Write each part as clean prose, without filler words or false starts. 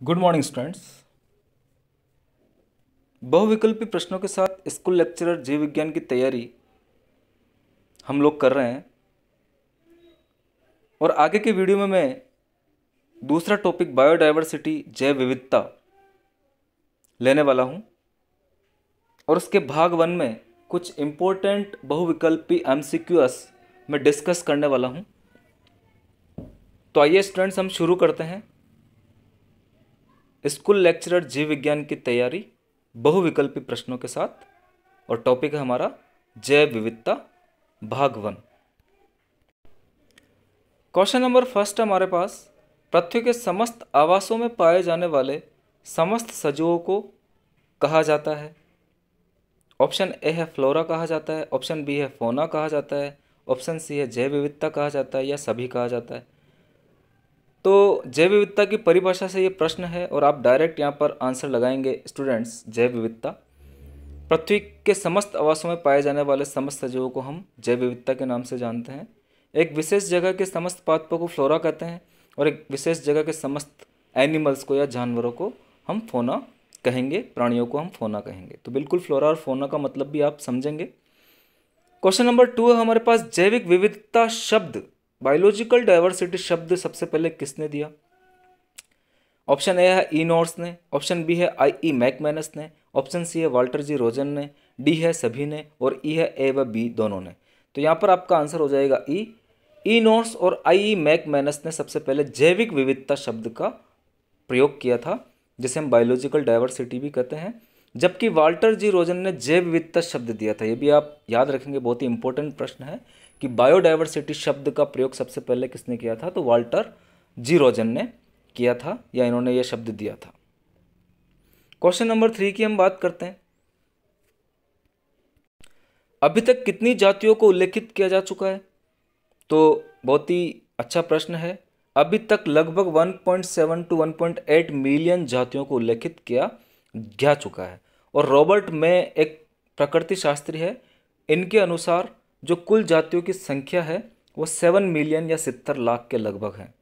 Good morning students. बहुविकल्पी प्रश्नों के साथ स्कूल लेक्चरर जीव विज्ञान की तैयारी हम लोग कर रहे हैं और आगे के वीडियो में मैं दूसरा टॉपिक बायोडायवर्सिटी जैव विविधता लेने वाला हूं और उसके भाग 1 में कुछ इम्पोर्टेंट बहुविकल्पी एमसीक्यूएस मैं डिस्कस करने वाला हूं। तो आइए स्टूडेंट्स हम शुरू करते हैं स्कूल लेक्चरर जीव विज्ञान की तैयारी बहुविकल्पी प्रश्नों के साथ। और टॉपिक है हमारा जैव विविधता भाग 1। क्वेश्चन नंबर फर्स्ट है हमारे पास, पृथ्वी के समस्त आवासों में पाए जाने वाले समस्त सजीवों को कहा जाता है। ऑप्शन ए है फ्लोरा कहा जाता है, ऑप्शन बी है फोना कहा जाता है, ऑप्शन सी है जैव विविधता कहा जाता है या सभी कहा जाता है। तो जैव विविधता की परिभाषा से ये प्रश्न है और आप डायरेक्ट यहाँ पर आंसर लगाएंगे स्टूडेंट्स। जैव विविधता पृथ्वी के समस्त आवासों में पाए जाने वाले समस्त सजीवों को हम जैव विविधता के नाम से जानते हैं। एक विशेष जगह के समस्त पादपों को फ्लोरा कहते हैं और एक विशेष जगह के समस्त एनिमल्स को या जानवरों को हम फोना कहेंगे, प्राणियों को हम फोना कहेंगे। तो बिल्कुल फ्लोरा और फोना का मतलब भी आप समझेंगे। क्वेश्चन नंबर 2 है हमारे पास, जैविक विविधता शब्द, बायोलॉजिकल डाइवर्सिटी शब्द सबसे पहले किसने दिया। ऑप्शन ए है ई नॉर्स ने, ऑप्शन बी है आई ई मैकमैनस ने, ऑप्शन सी है वाल्टर जी रोजन ने, डी है सभी ने और ई है ए व बी दोनों ने। तो यहाँ पर आपका आंसर हो जाएगा ई नॉर्स और आई ई मैकमैनस ने सबसे पहले जैविक विविधता शब्द का प्रयोग किया था, जिसे हम बायोलॉजिकल डाइवर्सिटी भी कहते हैं। जबकि वाल्टर जी रोजन ने जैव विविधता शब्द दिया था। ये भी आप याद रखेंगे, बहुत ही इंपॉर्टेंट प्रश्न है कि बायोडाइवर्सिटी शब्द का प्रयोग सबसे पहले किसने किया था। तो वाल्टर जी रोजन ने किया था या इन्होंने यह शब्द दिया था। क्वेश्चन नंबर 3 की हम बात करते हैं, अभी तक कितनी जातियों को उल्लेखित किया जा चुका है। तो बहुत ही अच्छा प्रश्न है। अभी तक लगभग 1.7 टू 1.8 मिलियन जातियों को उल्लेखित किया जा चुका है। और रॉबर्ट में एक प्रकृति शास्त्री है, इनके अनुसार जो कुल जातियों की संख्या है वो 7 मिलियन या 70 लाख के लगभग है।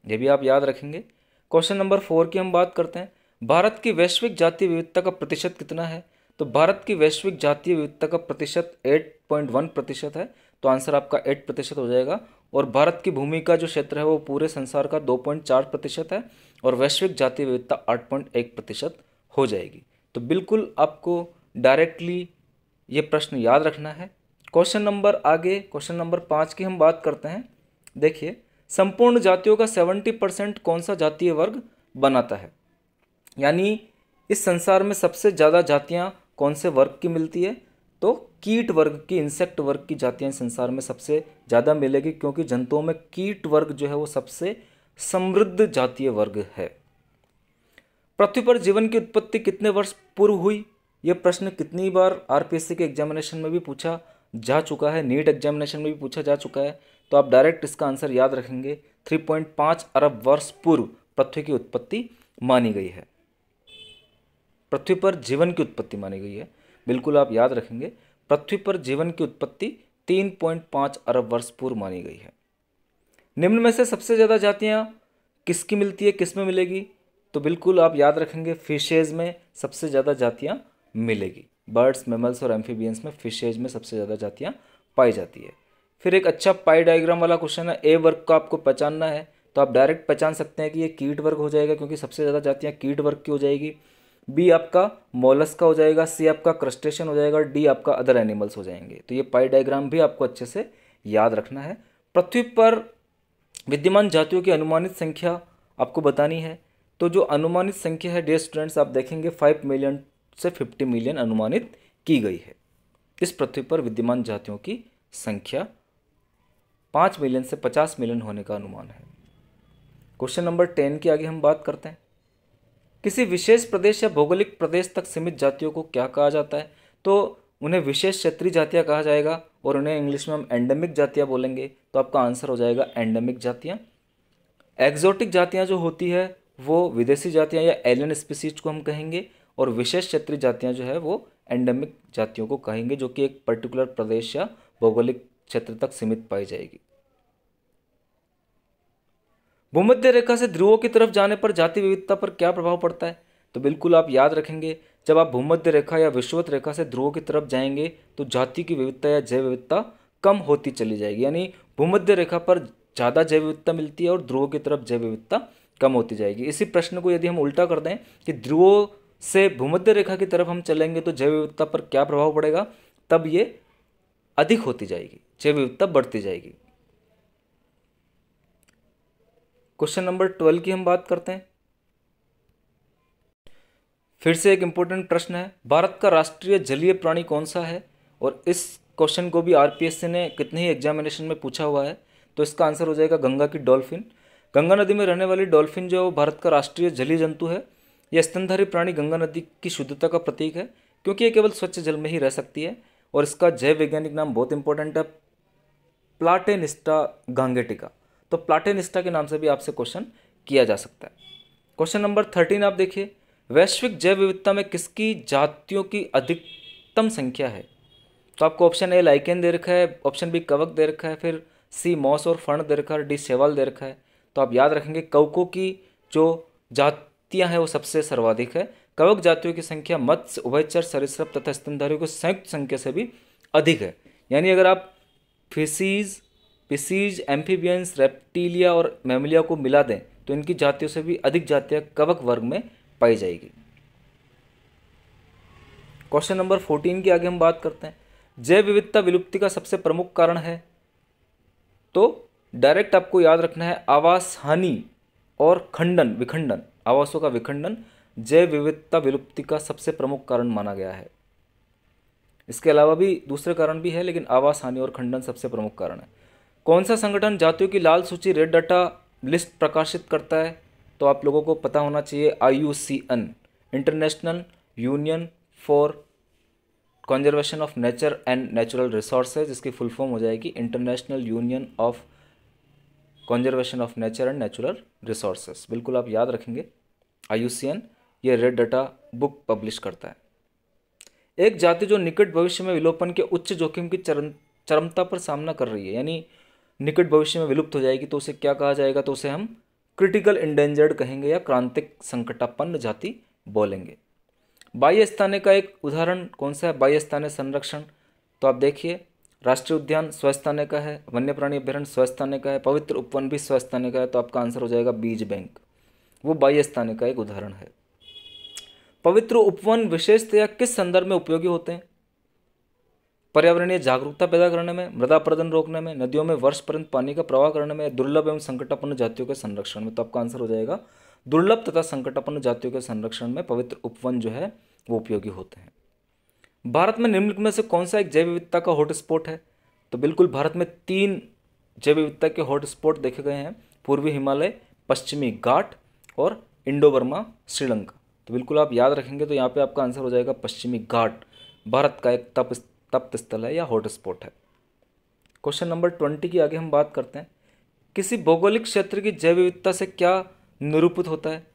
ये भी आप याद रखेंगे। क्वेश्चन नंबर 4 की हम बात करते हैं, भारत की वैश्विक जातीय विविधता का प्रतिशत कितना है। तो भारत की वैश्विक जातीय विविधता का प्रतिशत 8.1% है। तो आंसर आपका 8% हो जाएगा। और भारत की भूमि का जो क्षेत्र है वो पूरे संसार का 2.4% है और वैश्विक जातीय विविधता 8.1% हो जाएगी। तो बिल्कुल आपको डायरेक्टली ये प्रश्न याद रखना है। क्वेश्चन नंबर 5 की हम बात करते हैं। देखिए, संपूर्ण जातियों का 70% कौन सा जातीय वर्ग बनाता है, यानी इस संसार में सबसे ज़्यादा जातियाँ कौन से वर्ग की मिलती है। तो कीट वर्ग की, इंसेक्ट वर्ग की जातियाँ संसार में सबसे ज़्यादा मिलेगी, क्योंकि जंतुओं में कीट वर्ग जो है वो सबसे समृद्ध जातीय वर्ग है। पृथ्वी पर जीवन की उत्पत्ति कितने वर्ष पूर्व हुई। यह प्रश्न कितनी बार आरपीएससी के एग्जामिनेशन में भी पूछा जा चुका है, नीट एग्जामिनेशन में भी पूछा जा चुका है। तो आप डायरेक्ट इसका आंसर याद रखेंगे, 3.5 अरब वर्ष पूर्व पृथ्वी की उत्पत्ति मानी गई है। पृथ्वी पर जीवन की उत्पत्ति मानी गई है, बिल्कुल आप याद रखेंगे। पृथ्वी पर जीवन की उत्पत्ति 3.5 अरब वर्ष पूर्व मानी गई है। निम्न में से सबसे ज़्यादा जातियाँ किसकी मिलती है, किस में मिलेगी। तो बिल्कुल आप याद रखेंगे, फिशेज में सबसे ज़्यादा जातियाँ मिलेगी। बर्ड्स, मैमल्स और एम्फीबियंस में फिशेज में सबसे ज़्यादा जातियाँ पाई जाती है। फिर एक अच्छा पाई डायग्राम वाला क्वेश्चन है, ए वर्ग को आपको पहचानना है। तो आप डायरेक्ट पहचान सकते हैं कि ये कीट वर्ग हो जाएगा, क्योंकि सबसे ज़्यादा जातियाँ कीट वर्ग की हो जाएगी। बी आपका मोलस्क का हो जाएगा, सी आपका क्रस्टेशियन हो जाएगा, डी आपका अदर एनिमल्स हो जाएंगे। तो ये पाई डायग्राम भी आपको अच्छे से याद रखना है। पृथ्वी पर विद्यमान जातियों की अनुमानित संख्या आपको बतानी है। तो जो अनुमानित संख्या है डियर स्टूडेंट्स, आप देखेंगे 5 मिलियन से 50 मिलियन अनुमानित की गई है। इस पृथ्वी पर विद्यमान जातियों की संख्या 5 मिलियन से 50 मिलियन होने का अनुमान है। क्वेश्चन नंबर 10 की आगे हम बात करते हैं, किसी विशेष प्रदेश या भौगोलिक प्रदेश तक सीमित जातियों को क्या कहा जाता है। तो उन्हें विशेष क्षेत्रीय जातियाँ कहा जाएगा और उन्हें इंग्लिश में हम एंडेमिक जातियाँ बोलेंगे। तो आपका आंसर हो जाएगा एंडेमिक जातियाँ। एक्जोटिक जातियाँ जो होती है वो विदेशी जातियाँ या एलियन स्पीसीज को हम कहेंगे, और विशेष क्षेत्रीय जातियाँ जो है वो एंडेमिक जातियों को कहेंगे, जो कि एक पर्टिकुलर प्रदेश या भौगोलिक क्षेत्र तक सीमित पाई जाएगी। भूमध्य रेखा से ध्रुवों की तरफ जाने पर जाति विविधता पर क्या प्रभाव पड़ता है? तो बिल्कुल आप याद रखेंगे, जब आप भूमध्य रेखा या विषुवत रेखा से ध्रुवों की तरफ जाएंगे तो जाति की विविधता या जैव विविधता कम होती चली जाएगी। यानी भूमध्य रेखा पर ज़्यादा जैव विविधता मिलती है और ध्रुवों की तरफ जैव विविधता कम होती जाएगी। इसी प्रश्न को यदि हम उल्टा कर दें कि ध्रुवों से भूमध्य रेखा की तरफ हम चलेंगे तो जैव विविधता पर क्या प्रभाव पड़ेगा, तब ये अधिक होती जाएगी, जैव विविधता बढ़ती जाएगी। क्वेश्चन नंबर 12 की हम बात करते हैं। फिर से एक इंपॉर्टेंट प्रश्न है, भारत का राष्ट्रीय जलीय प्राणी कौन सा है? और इस क्वेश्चन को भी आरपीएससी ने कितने ही एग्जामिनेशन में पूछा हुआ है। तो इसका आंसर हो जाएगा गंगा की डॉल्फिन। गंगा नदी में रहने वाली डॉल्फिन जो भारत का राष्ट्रीय जलीय जंतु है। यह स्तनधारी प्राणी गंगा नदी की शुद्धता का प्रतीक है, क्योंकि यह केवल स्वच्छ जल में ही रह सकती है। और इसका जैव वैज्ञानिक नाम बहुत इंपॉर्टेंट है, प्लाटेनिस्टा गांगेटिका। तो प्लाटेनिस्टा के नाम से भी आपसे क्वेश्चन किया जा सकता है। क्वेश्चन नंबर 13 आप देखिए, वैश्विक जैव विविधता में किसकी जातियों की अधिकतम संख्या है? तो आपको ऑप्शन ए लाइकेन दे रखा है, ऑप्शन बी कवक दे रखा है, फिर सी मॉस और फर्ण दे रखा है, डी शैवाल दे रखा है। तो आप याद रखेंगे कवकों की जो जातियां हैं वो सबसे सर्वाधिक है। कवक जातियों की संख्या मत्स्य, उभयचर, सरीसृप तथा स्तनधारियों की संयुक्त संख्या से भी अधिक है। यानी अगर आप फिशीज, पिसीज, एम्फीबियंस, रेप्टिलिया और मैमलिया को मिला दें तो इनकी जातियों से भी अधिक जातियां कवक वर्ग में पाई जाएगी। क्वेश्चन नंबर 14 की आगे हम बात करते हैं, जैव विविधता विलुप्ति का सबसे प्रमुख कारण है। तो डायरेक्ट आपको याद रखना है आवास हानि और खंडन, विखंडन, आवासों का विखंडन जैव विविधता विलुप्ति का सबसे प्रमुख कारण माना गया है। इसके अलावा भी दूसरे कारण भी है, लेकिन आवास हानि और खंडन सबसे प्रमुख कारण है। कौन सा संगठन जातियों की लाल सूची, रेड डाटा लिस्ट प्रकाशित करता है? तो आप लोगों को पता होना चाहिए, IUCN, international union for conservation of nature and natural resources, जिसकी फुल फॉर्म हो जाएगी international union of conservation of nature and natural resources. बिल्कुल आप याद रखेंगे, IUCN ये रेड डाटा बुक पब्लिश करता है। एक जाति जो निकट भविष्य में विलोपन के उच्च जोखिम की चरमता पर सामना कर रही है, यानी निकट भविष्य में विलुप्त हो जाएगी, तो उसे क्या कहा जाएगा? तो उसे हम क्रिटिकल इंडेंजर्ड कहेंगे या क्रांतिक संकटापन्न जाति बोलेंगे। बाह्य स्थाने का एक उदाहरण कौन सा है? बाह्य स्थाने संरक्षण। तो आप देखिए, राष्ट्रीय उद्यान स्वस्थाने का है, वन्य प्राणी अभ्यारण्य स्वस्थाने का है, पवित्र उपवन भी स्वस्थाने का है। तो आपका आंसर हो जाएगा बीज बैंक, वो बाह्य स्थाने का एक उदाहरण है। पवित्र उपवन विशेषतया किस संदर्भ में उपयोगी होते हैं? पर्यावरणीय जागरूकता पैदा करने में, मृदा अपरदन रोकने में, नदियों में वर्ष पर्यंत पानी का प्रवाह करने में, दुर्लभ एवं संकटापन्न जातियों के संरक्षण में। तो आपका आंसर हो जाएगा दुर्लभ तथा संकटापन्न जातियों के संरक्षण में पवित्र उपवन जो है वो उपयोगी होते हैं। भारत में निम्नलिखित में से कौन सा एक जैव विविधता का हॉटस्पॉट है? तो बिल्कुल भारत में 3 जैव विविधता के हॉटस्पॉट देखे गए हैं, पूर्वी हिमालय, पश्चिमी घाट और इंडो बर्मा श्रीलंका। तो बिल्कुल आप याद रखेंगे, तो यहाँ पे आपका आंसर हो जाएगा पश्चिमी घाट भारत का एक तप्त स्थल है या हॉटस्पॉट है। क्वेश्चन नंबर 20 की आगे हम बात करते हैं, किसी भौगोलिक क्षेत्र की जैव विविधता से क्या निरूपित होता है?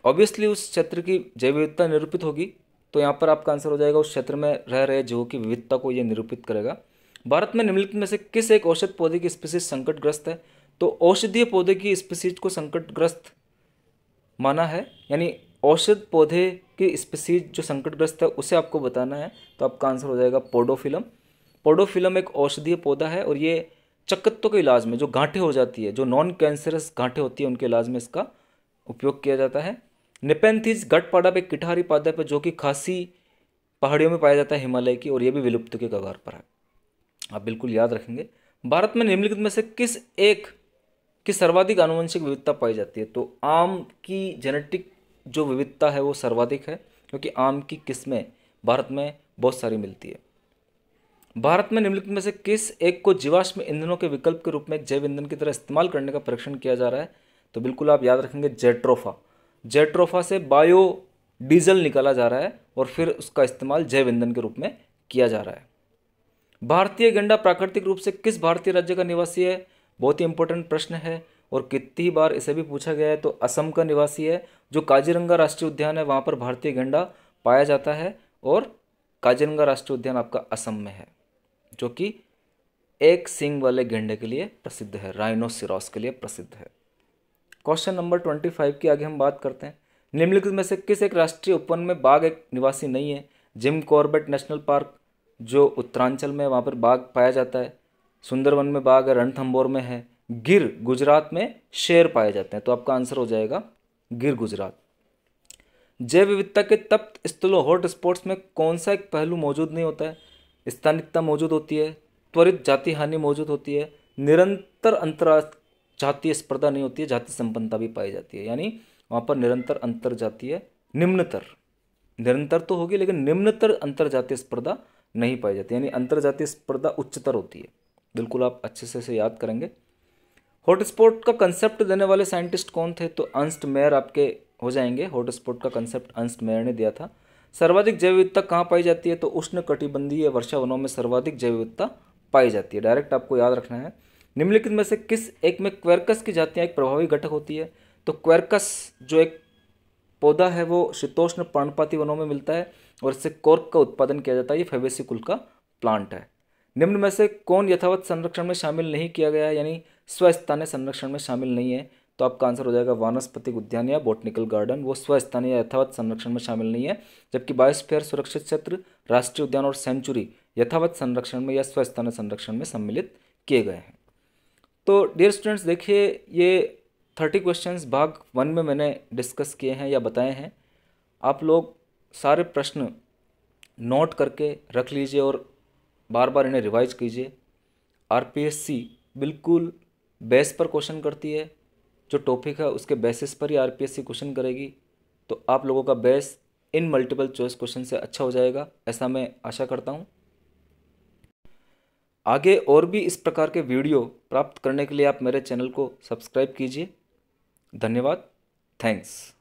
ऑब्वियसली उस क्षेत्र की जैव विविधता निरूपित होगी, तो यहाँ पर आपका आंसर हो जाएगा उस क्षेत्र में रह रहे जीवों की विविधता को यह निरूपित करेगा। भारत में निम्नलिखित में से किस एक औषध पौधे की स्पीसीज संकटग्रस्त है? तो औषधीय पौधे की स्पीसीज को संकटग्रस्त माना है, यानी औषध पौधे की स्पीसीज जो संकटग्रस्त है उसे आपको बताना है। तो आपका आंसर हो जाएगा पोडोफिलम। पोडोफिलम एक औषधीय पौधा है और ये चकत्तों के इलाज में, जो गांठें हो जाती है, जो नॉन कैंसरस गांठें होती है, उनके इलाज में इसका उपयोग किया जाता है। नेपेंथिस गढ़पाड़ा पे किठारी पादप है, जो कि खासी पहाड़ियों में पाया जाता है हिमालय की, और ये भी विलुप्त के कगार पर है। आप बिल्कुल याद रखेंगे। भारत में निम्नलिखित में से किस एक की सर्वाधिक आनुवंशिक विविधता पाई जाती है? तो आम की जेनेटिक जो विविधता है वो सर्वाधिक है, क्योंकि आम की किस्में भारत में बहुत सारी मिलती है। भारत में निम्नलिखित में से किस एक को जीवाश्म ईंधनों के विकल्प के रूप में एक जैव ईंधन की तरह इस्तेमाल करने का परीक्षण किया जा रहा है? तो बिल्कुल आप याद रखेंगे जेट्रोफा। जेट्रोफा से बायो डीजल निकाला जा रहा है और फिर उसका इस्तेमाल जैव ईंधन के रूप में किया जा रहा है। भारतीय गैंडा प्राकृतिक रूप से किस भारतीय राज्य का निवासी है? बहुत ही इंपॉर्टेंट प्रश्न है और कितनी बार इसे भी पूछा गया है। तो असम का निवासी है। जो काजीरंगा राष्ट्रीय उद्यान है वहाँ पर भारतीय गैंडा पाया जाता है, और काजीरंगा राष्ट्रीय उद्यान आपका असम में है, जो कि एक सींग वाले गैंडे के लिए प्रसिद्ध है, राइनोसिरॉस के लिए प्रसिद्ध है। क्वेश्चन नंबर 25 की आगे हम बात करते हैं। निम्नलिखित में से किस एक राष्ट्रीय उपवन में बाघ एक निवासी नहीं है? जिम कॉर्बेट नेशनल पार्क जो उत्तरांचल में, वहाँ पर बाघ पाया जाता है। सुंदरवन में बाघ है, रणथंभौर में है। गिर गुजरात में शेर पाए जाते हैं। तो आपका आंसर हो जाएगा गिर गुजरात। जैव विविधता के तप्त स्थलों हॉट स्पॉट्स में कौन सा एक पहलू मौजूद नहीं होता है? स्थानिकता मौजूद होती है, त्वरित जाति हानि मौजूद होती है, निरंतर अंतरजातीय स्पर्धा नहीं होती है, जाति संपन्नता भी पाई जाती है। यानी वहाँ पर निरंतर अंतरजातीय, निम्नतर, निरंतर तो होगी लेकिन निम्नतर अंतरजातीय स्पर्धा नहीं पाई जाती, यानी अंतरजातीय स्पर्धा उच्चतर होती है। बिल्कुल आप अच्छे से इसे याद करेंगे। हॉटस्पॉट का कंसेप्ट देने वाले साइंटिस्ट कौन थे? तो अर्नस्ट मेयर आपके हो जाएंगे। हॉटस्पॉट का कंसेप्ट अर्नस्ट मेयर ने दिया था। सर्वाधिक जैव विविधता कहाँ पाई जाती है? तो उष्ण कटिबंधीय वर्षा वनों में सर्वाधिक जैव विविधता पाई जाती है। डायरेक्ट आपको याद रखना है। निम्नलिखित में से किस एक में क्वेरकस की जातियाँ एक प्रभावी घटक होती है? तो क्वेरकस जो एक पौधा है वो शीतोष्ण पर्णपाती वनों में मिलता है और इससे कॉर्क का उत्पादन किया जाता है। ये फैबेसी कुल का प्लांट है। निम्न में से कौन यथावत संरक्षण में शामिल नहीं किया गया है, यानी स्वस्थानीय संरक्षण में शामिल नहीं है? तो आपका आंसर हो जाएगा वानस्पतिक उद्यान या बॉटनिकल गार्डन। वो स्वस्थानीय यथावत संरक्षण में शामिल नहीं है, जबकि बायोस्फीयर सुरक्षित क्षेत्र, राष्ट्रीय उद्यान और सेंचुरी यथावत संरक्षण में या स्वस्थानीय संरक्षण में सम्मिलित किए गए हैं। तो डियर स्टूडेंट्स, देखिए ये 30 क्वेश्चंस भाग 1 में मैंने डिस्कस किए हैं या बताए हैं। आप लोग सारे प्रश्न नोट करके रख लीजिए और बार बार इन्हें रिवाइज कीजिए। आरपीएससी बिल्कुल बेस पर क्वेश्चन करती है। जो टॉपिक है उसके बेसिस पर ही आरपीएससी क्वेश्चन करेगी। तो आप लोगों का base in multiple choice question से अच्छा हो जाएगा, ऐसा मैं आशा करता हूँ। आगे और भी इस प्रकार के वीडियो प्राप्त करने के लिए आप मेरे चैनल को सब्सक्राइब कीजिए। धन्यवाद। थैंक्स।